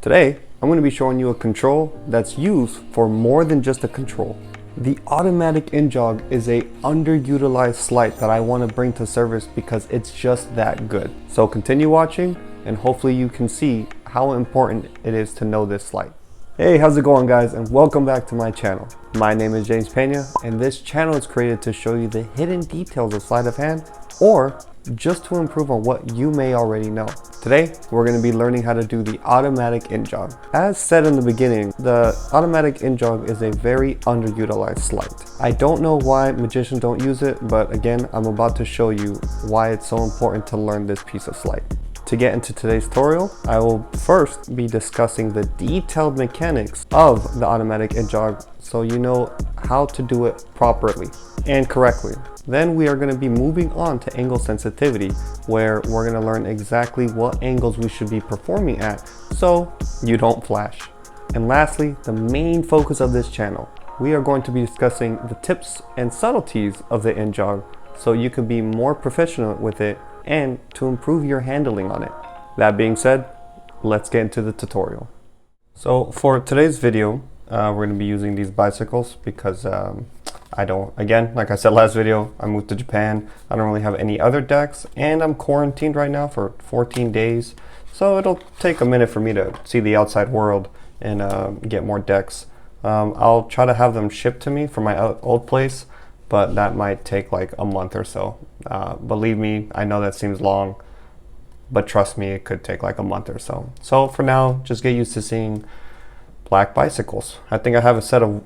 Today, I'm going to be showing you a control that's used for more than just a control. The AUTOMATIC Injog is a underutilized sleight that I want to bring to service because it's just that good. So continue watching and hopefully you can see how important it is to know this sleight. Hey, how's it going guys, and welcome back to my channel. My name is James Pena and this channel is created to show you the hidden details of sleight of hand or just to improve on what you may already know. Today, we're going to be learning how to do the AUTOMATIC Injog. As said in the beginning, the AUTOMATIC Injog is a very underutilized sleight. I don't know why magicians don't use it, but again, I'm about to show you why it's so important to learn this piece of sleight. To get into today's tutorial, I will first be discussing the detailed mechanics of the AUTOMATIC Injog so you know how to do it properly and correctly. Then we are going to be moving on to angle sensitivity, where we're going to learn exactly what angles we should be performing at so you don't flash. And lastly, the main focus of this channel, we are going to be discussing the tips and subtleties of the Injog so you can be more professional with it and to improve your handling on it. That being said, let's get into the tutorial. So for today's video, we're going to be using these bicycles because again, like I said last video, I moved to Japan. I don't really have any other decks and I'm quarantined right now for 14 days. So it'll take a minute for me to see the outside world and get more decks. I'll try to have them shipped to me from my old place, but that might take like a month or so. Believe me, I know that seems long, but trust me, it could take like a month or so. So for now, just get used to seeing black bicycles. I think I have a set of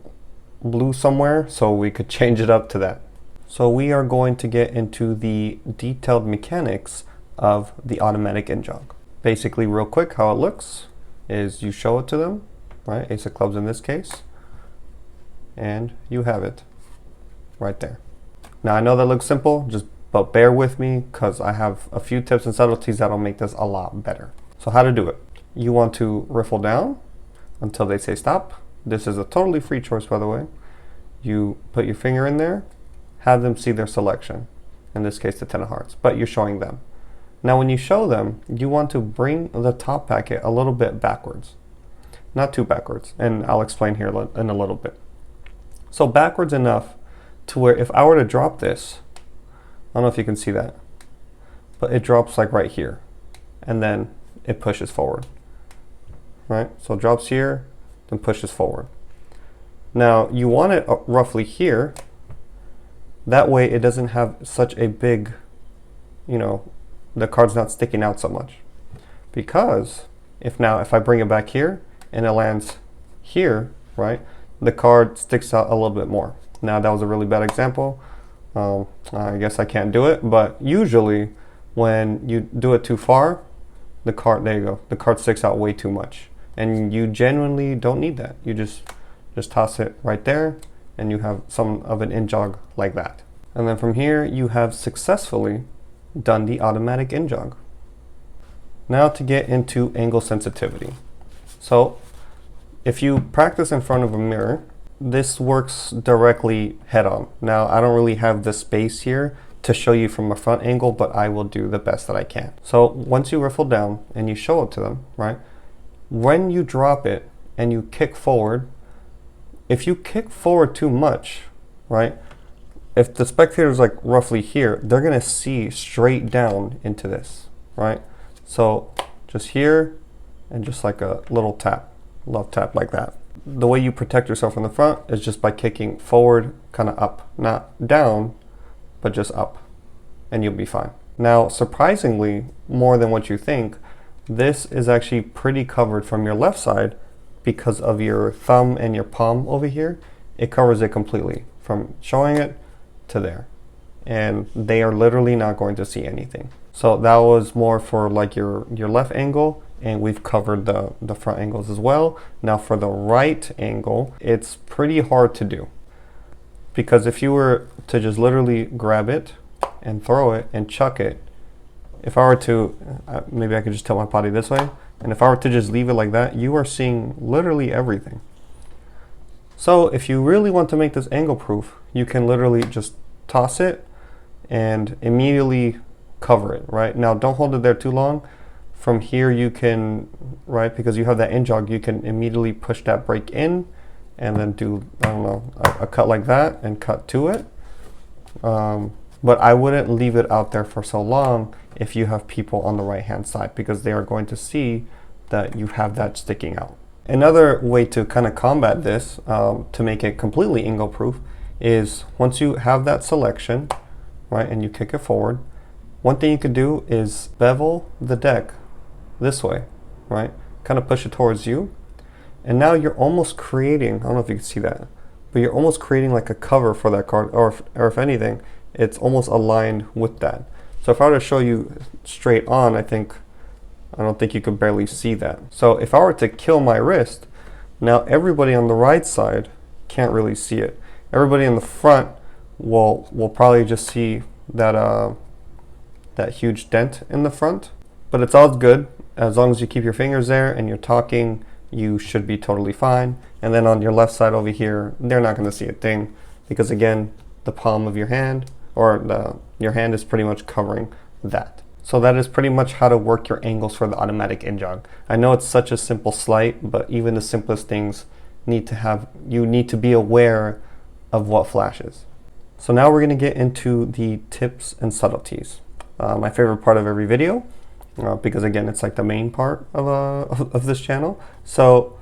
blue somewhere, so we could change it up to that. So we are going to get into the detailed mechanics of the AUTOMATIC Injog. Basically, real quick, how it looks is you show it to them, right? Ace of clubs in this case, and you have it right there. Now I know that looks simple, but bear with me because I have a few tips and subtleties that'll make this a lot better. So how to do it? You want to riffle down until they say stop. This is a totally free choice, by the way. You put your finger in there, have them see their selection. In this case, the 10 of hearts, but you're showing them. Now, when you show them, you want to bring the top packet a little bit backwards. Not too backwards, and I'll explain here in a little bit. So backwards enough to where if I were to drop this, I don't know if you can see that, but it drops like right here, and then it pushes forward, right? So it drops here, then pushes forward. Now you want it roughly here, that way it doesn't have such a big, the card's not sticking out so much. Because if I bring it back here and it lands here, right, the card sticks out a little bit more. Now that was a really bad example. I guess I can't do it, but usually when you do it too far, the card, there you go, the card sticks out way too much. And you genuinely don't need that. You just toss it right there and you have some of an Injog like that. And then from here, you have successfully done the AUTOMATIC Injog. Now to get into angle sensitivity. So if you practice in front of a mirror, this works directly head on. Now I don't really have the space here to show you from a front angle, but I will do the best that I can. So once you riffle down and you show it to them, right? When you drop it and you kick forward, if you kick forward too much, right? If the spectator is like roughly here, they're gonna see straight down into this, right? So just here and just like a little tap, love tap like that. The way you protect yourself from the front is just by kicking forward, kind of up, not down, but just up, and you'll be fine. Now, surprisingly, more than what you think, this is actually pretty covered from your left side because of your thumb and your palm over here. It covers it completely from showing it to there. And they are literally not going to see anything. So that was more for like your left angle, and we've covered the front angles as well. Now for the right angle, it's pretty hard to do. Because if you were to just literally grab it and throw it and chuck it, if I were to, maybe I could just tilt my body this way, and if I were to just leave it like that, you are seeing literally everything. So if you really want to make this angle proof, you can literally just toss it and immediately cover it, right? Now don't hold it there too long From here you can, right, because you have that in-jog, you can immediately push that brake in and then do, I don't know, a cut like that and cut to it. But I wouldn't leave it out there for so long if you have people on the right hand side, because they are going to see that you have that sticking out. Another way to kind of combat this, to make it completely Ingo proof, is once you have that selection, right, and you kick it forward, one thing you could do is bevel the deck this way, right? Kind of push it towards you. And now you're almost creating, I don't know if you can see that, but you're almost creating like a cover for that card, or if anything, it's almost aligned with that. So if I were to show you straight on, I don't think you could barely see that. So if I were to kill my wrist, now everybody on the right side can't really see it. Everybody in the front will probably just see that that huge dent in the front. But it's all good. As long as you keep your fingers there and you're talking, you should be totally fine. And then on your left side over here, they're not going to see a thing, because again, the palm of your hand, or your hand is pretty much covering that. So that is pretty much how to work your angles for the automatic Injog. I know it's such a simple sleight, but even the simplest things you need to be aware of what flashes. So now we're going to get into the tips and subtleties. My favorite part of every video, because again, it's like the main part of this channel. So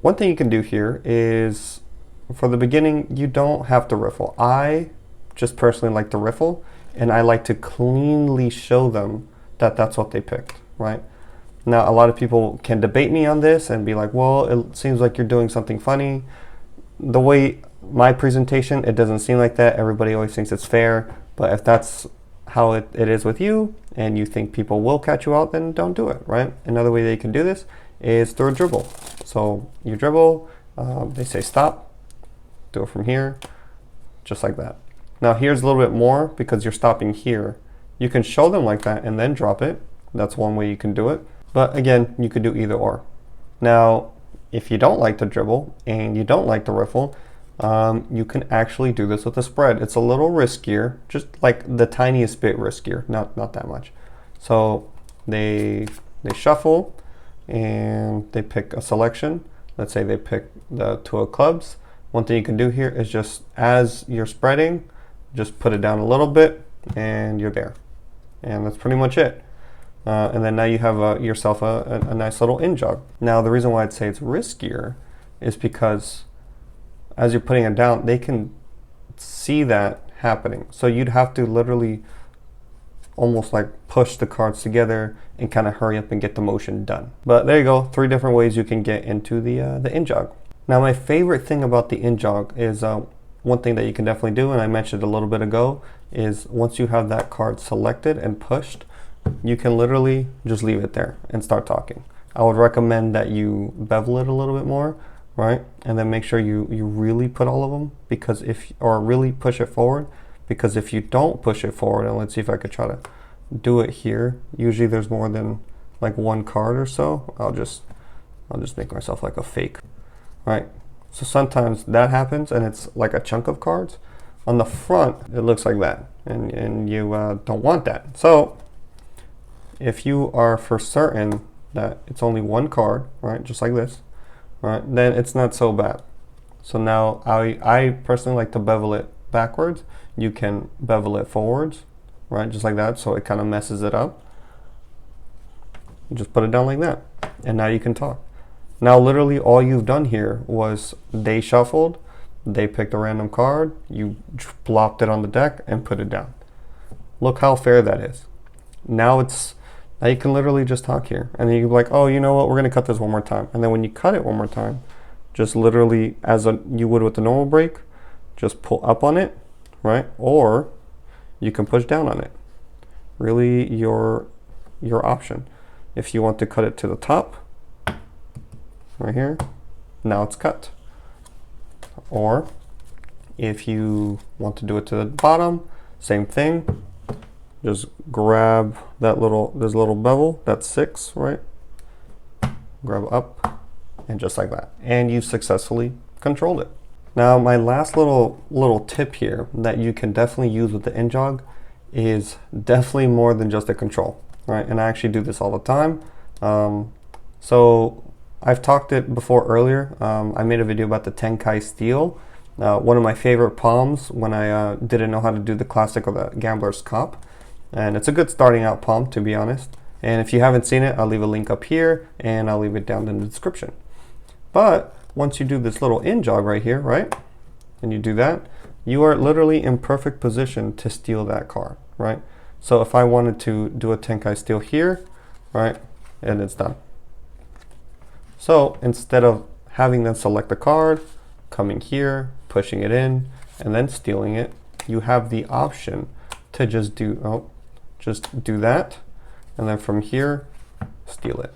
one thing you can do here is, for the beginning, you don't have to riffle. I just personally like to riffle, and I like to cleanly show them that that's what they picked, right? Now, a lot of people can debate me on this and be like, well, it seems like you're doing something funny. The way my presentation, it doesn't seem like that. Everybody always thinks it's fair, but if that's how it is with you and you think people will catch you out, then don't do it, right? Another way that you can do this is through a dribble. So you dribble, they say stop, do it from here, just like that. Now here's a little bit more, because you're stopping here. You can show them like that and then drop it. That's one way you can do it. But again, you could do either or. Now, if you don't like to dribble and you don't like to riffle, you can actually do this with a spread. It's a little riskier, just like the tiniest bit riskier, not that much. So they shuffle and they pick a selection. Let's say they pick the two of clubs. One thing you can do here is, just as you're spreading, just put it down a little bit and you're there. And that's pretty much it. And then now you have yourself a nice little in-jog. Now the reason why I'd say it's riskier is because as you're putting it down, they can see that happening. So you'd have to literally almost like push the cards together and kind of hurry up and get the motion done. But there you go, 3 different ways you can get into the in-jog. Now my favorite thing about the in-jog is one thing that you can definitely do, and I mentioned a little bit ago, is once you have that card selected and pushed, you can literally just leave it there and start talking. I would recommend that you bevel it a little bit more, right? And then make sure you really put all of them, because or really push it forward, because if you don't push it forward, and let's see if I could try to do it here. Usually there's more than like one card or so. I'll just make myself like a fake, right? So sometimes that happens and it's like a chunk of cards. On the front, it looks like that, and you don't want that. So if you are for certain that it's only one card, right, just like this, right, then it's not so bad. So now I personally like to bevel it backwards. You can bevel it forwards, right, just like that, so it kind of messes it up. You just put it down like that, and now you can talk. Now literally all you've done here was they shuffled, they picked a random card, you plopped it on the deck and put it down. Look how fair that is. Now you can literally just talk here, and then you're like, oh, you know what, we're gonna cut this one more time. And then when you cut it one more time, just literally you would with the normal break, just pull up on it, right? Or you can push down on it. Really your option. If you want to cut it to the top, right here, now it's cut. Or if you want to do it to the bottom, same thing. Just grab this little bevel, that's 6, right? Grab up, and just like that. And you successfully controlled it. Now my last little tip here that you can definitely use with the Injog is definitely more than just a control. right? And I actually do this all the time. So I've talked it before earlier. I made a video about the Tenkai STEAL, one of my favorite palms when I didn't know how to do the classic or the gambler's cup. And it's a good starting out palm, to be honest. And if you haven't seen it, I'll leave a link up here and I'll leave it down in the description. But once you do this little in jog right here, right? And you do that, you are literally in perfect position to steal that card, right? So if I wanted to do a Tenkai STEAL here, right? And it's done. So instead of having them select the card, coming here, pushing it in, and then stealing it, you have the option to just do that, and then from here, steal it.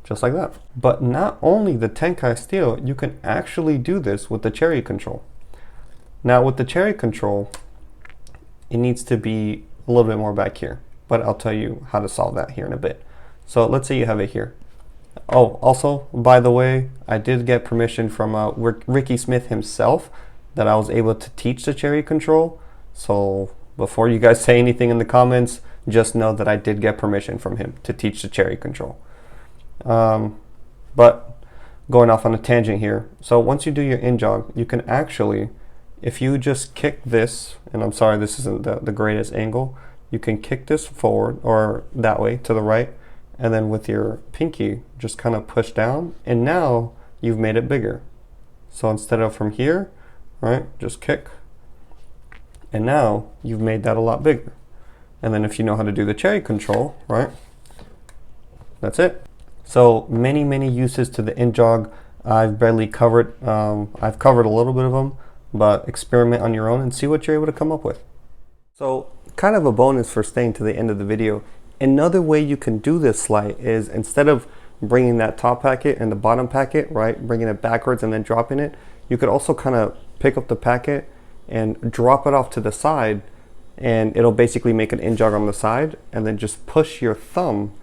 Just like that. But not only the Tenkai STEAL, you can actually do this with the cherry control. Now with the cherry control, it needs to be a little bit more back here, but I'll tell you how to solve that here in a bit. So let's say you have it here. Oh, also, by the way, I did get permission from Ricky Smith himself that I was able to teach the cherry control. So before you guys say anything in the comments, just know that I did get permission from him to teach the cherry control. But going off on a tangent here. So once you do your in jog, you can actually, if you just kick this, and I'm sorry this isn't the greatest angle, you can kick this forward or that way to the right, and then with your pinky just kind of push down, and now you've made it bigger. So instead of from here, right, just kick, and now you've made that a lot bigger. And then if you know how to do the cherry control, right, that's it. So many uses to the in jog. I've barely covered, I've covered a little bit of them, but experiment on your own and see what you're able to come up with. So kind of a bonus for staying to the end of the video. Another way you can do this sleight is, instead of bringing that top packet and the bottom packet, right, bringing it backwards and then dropping it, you could also kind of pick up the packet and drop it off to the side, and it'll basically make an in jog on the side, and then just push your thumb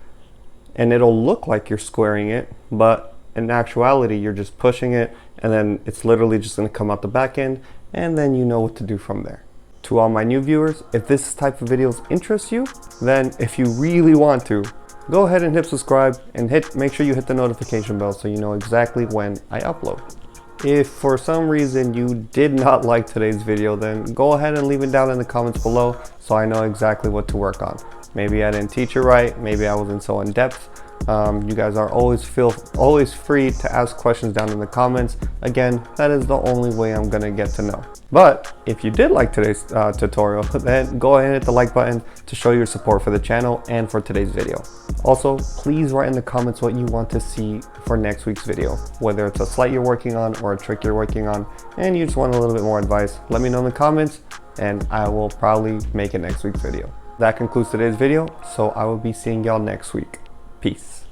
and it'll look like you're squaring it, but in actuality you're just pushing it, and then it's literally just going to come out the back end, and then you know what to do from there. To all my new viewers, if this type of videos interests you, then if you really want to, go ahead and hit subscribe and make sure you hit the notification bell so you know exactly when I upload. If for some reason you did not like today's video, then go ahead and leave it down in the comments below so I know exactly what to work on. Maybe I didn't teach it right, maybe I wasn't so in depth. You guys are always free to ask questions down in the comments. Again, that is the only way I'm gonna get to know. But if you did like today's tutorial, then go ahead and hit the like button to show your support for the channel and for today's video. Also, please write in the comments what you want to see for next week's video, whether it's a sleight you're working on or a trick you're working on, and you just want a little bit more advice. Let me know in the comments and I will probably make it next week's video. That concludes today's video, so I will be seeing y'all next week. Peace.